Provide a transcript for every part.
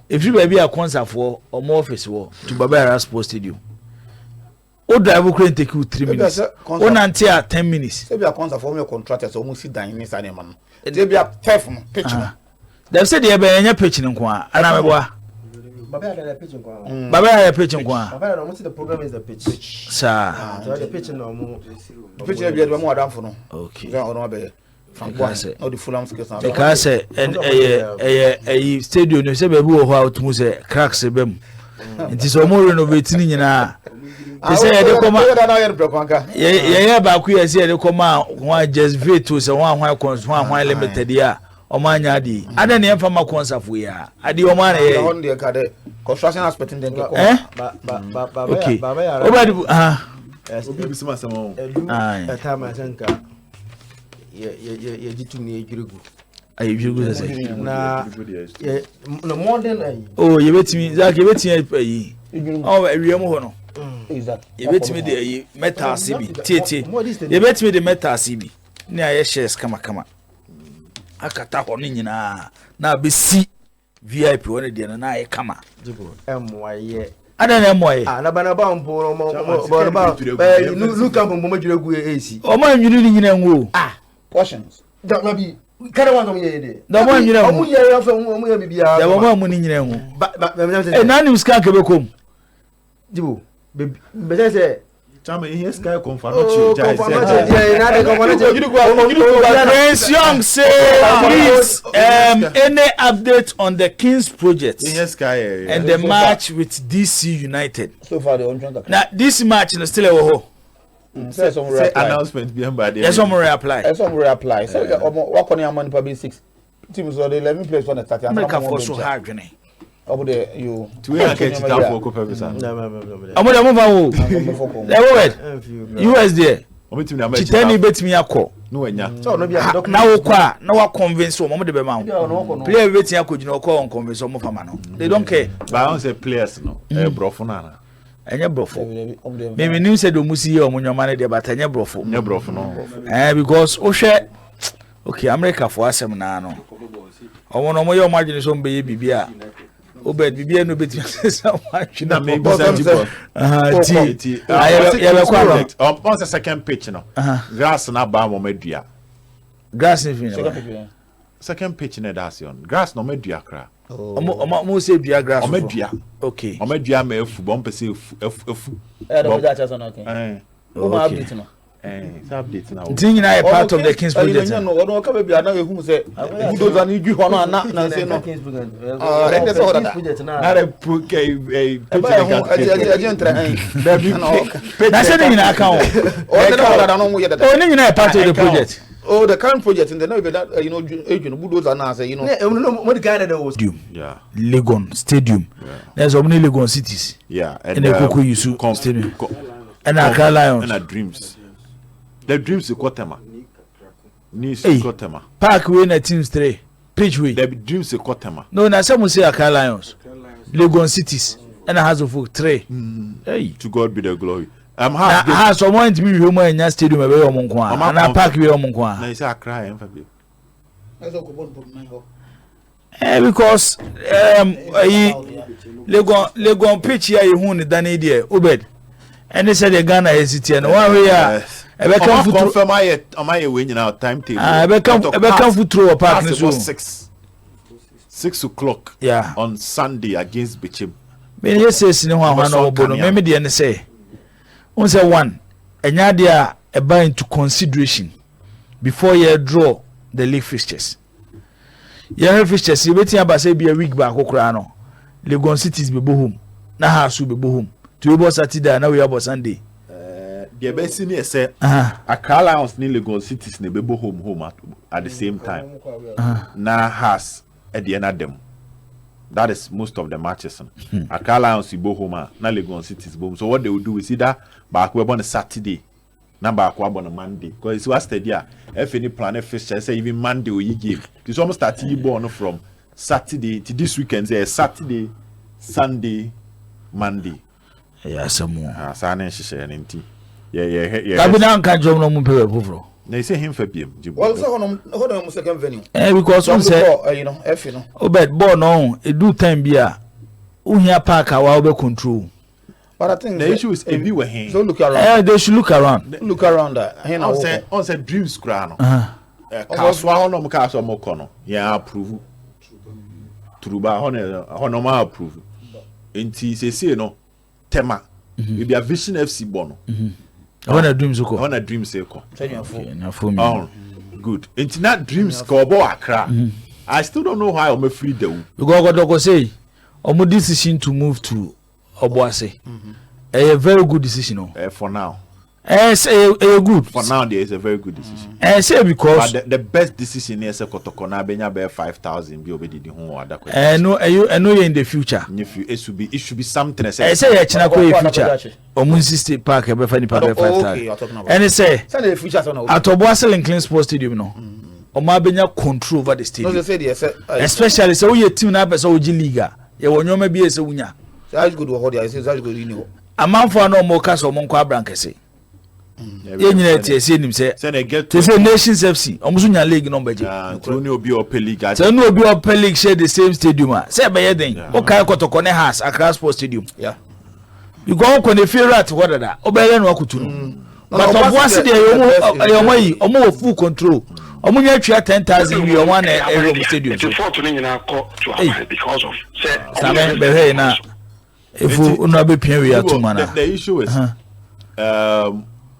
If you be a concert for or more office war to Babara Sports Stadium. O drive will take you 3 minutes. One until 10 minutes. Say be a concert for me contractors almost sit down in this animal. They be a turf pitch. They said they be any pitching in Kwa. And I'm a Baba had pitching. Baba had a pitching Kwa. Baba, almost the problem is the pitch. Sir, The pitching no more. The pitch be more than for no. Okay. Because the full because and a stadium you say be who how to say cracks bem. It is more renovating nyina. They say they come yeah ba ku ya say they come one just veto say one limited ya o ma nya di ada ne emfa ma konsafo ya ade o ma na ye on the card construction aspect in the okay obadi obi bi sima samo time asanka ye jitu ni ejuregu ayi ejuregu say na no modern oh ye betimi zak ye betimi ayi oh ewiem ho no exact ye betimi de ayi metal sibi tie ye betimi de metal sibi ni aye shares kama akata ho no nyina na be si VIP one de na aye kama jibo emwaye ada na emwaye na bana ba mpo ba look up mbo majuregu AC o ma nwiri ni nyina nwo portions that maybe kada wanzo ye de da mo nyina nwo omu ye afa omu ye bibia da mo mu ni nyina nwo e na ni scan kebekom jibo be say chama here sky confirmation Prince Young say please any update on the Kings project and the match with DC United. So far the on now this match is still a ho say some announcement behind by there's some reapply so what on your money probably 6 teams or the 11 players on the 30 America for so hard journey over there you to get it down for purpose I'm gonna move on US there Chitani bet me akọ no enya so no bia na wo kwa na wa convince wo mo de be ma wo player bet me akọ jina ko on convince wo mo fama no they don't care but I don't say players no brofo na enye brofo me nim say do musi ye o mo nyoma ne de but enye brofo no because o hwe okay America for asem na no o no mo ye o ma jini so mbe ye bibia obed bibia no beti say match na me bizanti on the second pitch no grass na ba mo medua grass in second pitch na that's on grass no medua kra mo say dua grass medua okay o medua ma efu bom pese efu no that just okay o ma update no update now thing na part of the Kings project no ka be bia na we hu say bulldozer ni dwi ho no na say no Kings project na re na say ni na aka o ni nyina part of the project the current project in the no be that bulldozer na say what the guy that was yeah Legon Stadium there's so many Legon cities and Koko Yusu Stadium and Accra Lions and Dreams the Dreams Kotema ni Kotema park we na teams 3 pitch we the Dreams Kotema no na some say Accra Lions Legon cities and has of 3 hey to God be the glory has someone to be human in your stadium e be o mo nko a na park we o mo nko a na say Accra en fa bi because Legon pitch here you hu ni dan there obed and they said the Ghana is no one way ebe kan futuro confirm amaye we nyina timetable ebe kan futuro park ni so 6 o'clock yeah on Sunday against Bichim me yes ni ho ahwa na obo no me de ne say on say one enya de a eba into consideration before you draw the league fixtures your fixtures you betin aba say be a week back okra no Legon cities be bo home na ha so be bo home to be Saturday na we about Sunday the best thing say Accra Lions ni Legon cities ne be bo home at the same time na has at the end of them that is most of the matches Accra Lions bo home na Legon cities bo home so what they will do is either back we on Saturday na back we on Monday because it's was steady if any plan fixture say even Monday or you game this almost start you born from Saturday to this weekend say Saturday Sunday Monday yeah some sana nhihye nti yeah kabina nka jom no mu pewe kufro They say him for PM. Well, so hold on second venue. Because one say you know, F you know. Obed ball no, it do time bia. Unya park our be control. But I think the issue is if you were him. So look around. They should look around. Look around that. On say dreams crown. Kaswa hono mo kaswa mo kono. Ya approve. Truba hono ma approve. Enti say no tema. We be a Vision FC bono. I want a dreams ko. I want a dreams ko. Oh, good. Enti na dreams ko bo akra. I still don't know why I'm free there. Because God say omo decision to move to Obuase. A very good decision. For now. Say good. For now, there is a very good decision. Say because but the best decision is a Kotoko na benya be 5,000 be obedi di ho ada kwa. No, I know you in the future. If you it should be something. Say ya china ko future. Omo insist park e be fa ni pa 5,000. And say the future so at Obuase Lincoln Sports Stadium no. Omo abenya control over the stadium. No say especially say we team na be so oji liga. Ye wonyoma bi ese wunya. That's good what they say that's good you know. Amanfo no mo ka so mo nkwa brankese. Ye nyina tie se nim se. Say get to say Nations FC. Omo so nya league number je. True obi ope league. Say no obi ope league share the same stadium. Say be ye den. O kai Kotoko ne has Accra Sports Stadium. Yeah. You go on the favorite what that. Obere no akutu no. But Obuase dey yomo yi, omo full control. Omo nya twa 10,000 wi omo na Rome Stadium. Because of say Sabe be hey na. If you no be pien we atuma na. The issue is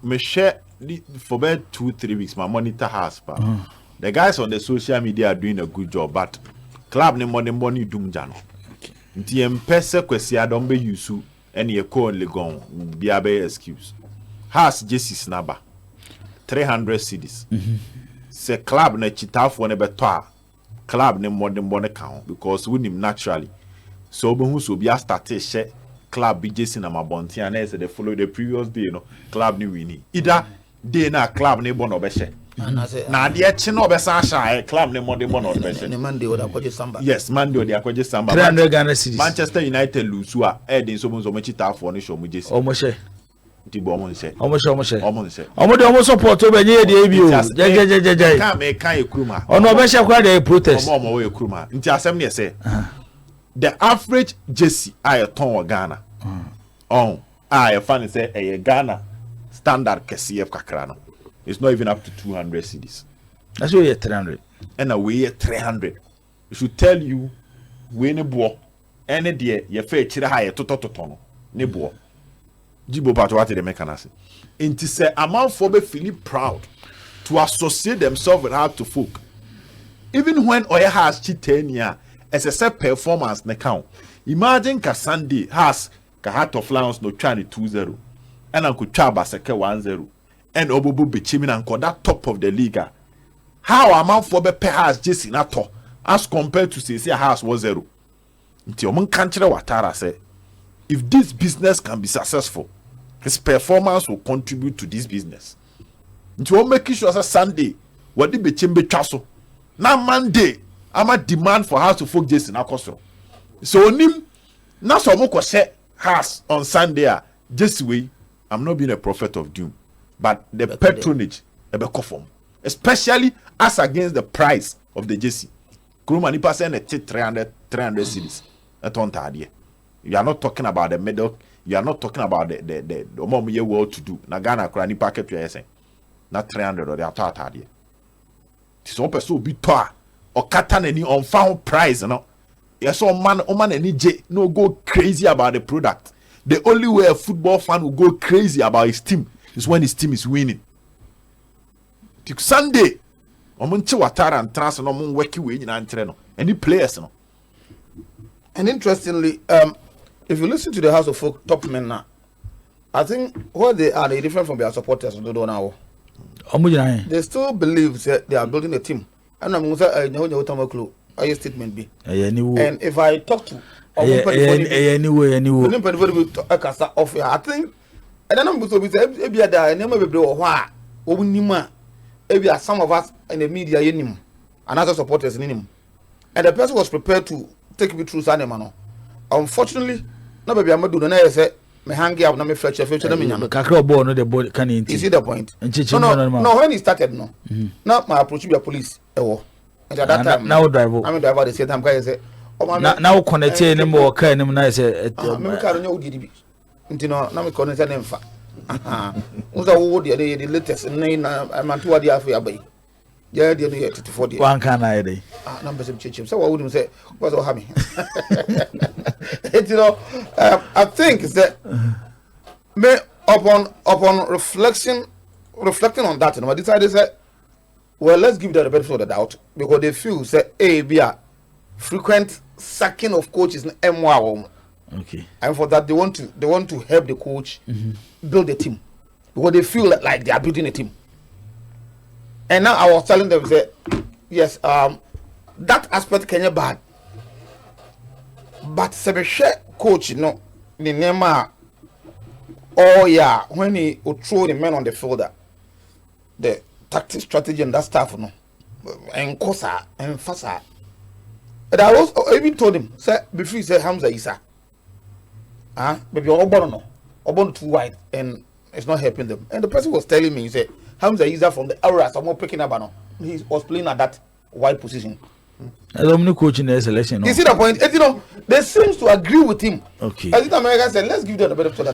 me share for about 2-3 weeks my monitor has the guys on the social media are doing a good job but club ne money dum jano nti empese kwesi adom be yusu ene ye ko legon bia be excuse has jesi snaba 300 cedis se club na chitafo ne beto a club ne money count because we him naturally so be hu so bia start share club be jesi na mabonti and as they follow the previous day club ni wini either day na club ni bono be she na de echi na obesa sha club ni monday bono be she Monday oda kwaje samba yes Monday oda kwaje samba 300 Ghana cedis Manchester United lose a edin so mo chita afo ni show mo jesi omo she ti bo mo nse omo she omo de omo support o be nye de bi o je ka me kan ekruma ono be she kwa de protest omo we ekruma nti asem ne say the average jesi a ton Ghana I funny say a Ghana standard KCF kakrano. It's not even up to 200 cedis. That's why you're 300. And away 300. It should tell you when a boy any day you fetch chira high to ne boy. Jibo patwati the mechanism. And to say amount for be feeling proud to associate themselves with how to folk. Even when Oya has chitenia as a set performance ne count. Imagine Kasandi has Heart of Lions no trying 2-0 and Uncle Chaba seke 1-0 and Obobo Bichimin and that top of the league. How amount for be has Jesse Nato as compared to say house was 0. Until one country Watara say if this business can be successful, his performance will contribute to this business. Until make sure as a Sunday what the Bichimbe Chasso. Now Monday, I'm a demand for house to folk Jesse Nakoso. So nim na so mo kwose has on Sunday just way I'm not being a prophet of doom but the patronage ebe kofom especially as against the price of the JC Kuruma nipa say na 300 cedis etonta ade you are not talking about the middle you are not talking about the omom ye well to do na Ghana kura nipa ketu yesen na 300 or the atata ade so person bi to a okata na ni on found price no. Yes, man and no go crazy about the product. The only way a football fan will go crazy about his team is when his team is winning. Sunday, omunche watara and trans no mun working way in no. Any players no. And interestingly, if you listen to the House of Folk top men now, I think what they are different from their supporters now. They still believe that they are building a team. And I'm going to say a statement be. And if I talk to anyway, I think and then I'm going to say maybe I never be why maybe some of us in the media in him and other supporters in him. And the person was prepared to take me through Sunday. Unfortunately, nobody I'm doing say me hang up na me fletcher na me nyano kakra ball no the ball can it. You see the point? No, when he started no. Now my approach be a police and at that time now driver I'm a driver the same time guy say now connect him more kind him na say me car no di bi nti no na me connect na mfa uza wo the latest na man to wadi afi abai yeah the no 34 dey one can I dey number some chim so what would him say what's all happy you know I think that me upon reflecting on that, I decided say, well, let's give them the benefit of the doubt because they feel say, hey, be a frequent sacking of coaches in M1. Okay. And for that, they want to help the coach build a team because they feel like they are building a team. And now I was telling them say, yes, that aspect can be bad, but Sebeshe coach, you know, the name. Oh yeah, when he would throw the men on the field, the tactic, strategy, and that stuff, no, and Kosa and Fasa. And I even told him, say before he said Hamza Isa, maybe Obon too wide, and it's not helping them. And the person was telling me, he said Hamza Isa from the era, someone picking up, he was playing at that wide position. Coaching the selection. You see the point? You know, they seem to agree with him. Okay. As it America said, let's give them the benefit of that.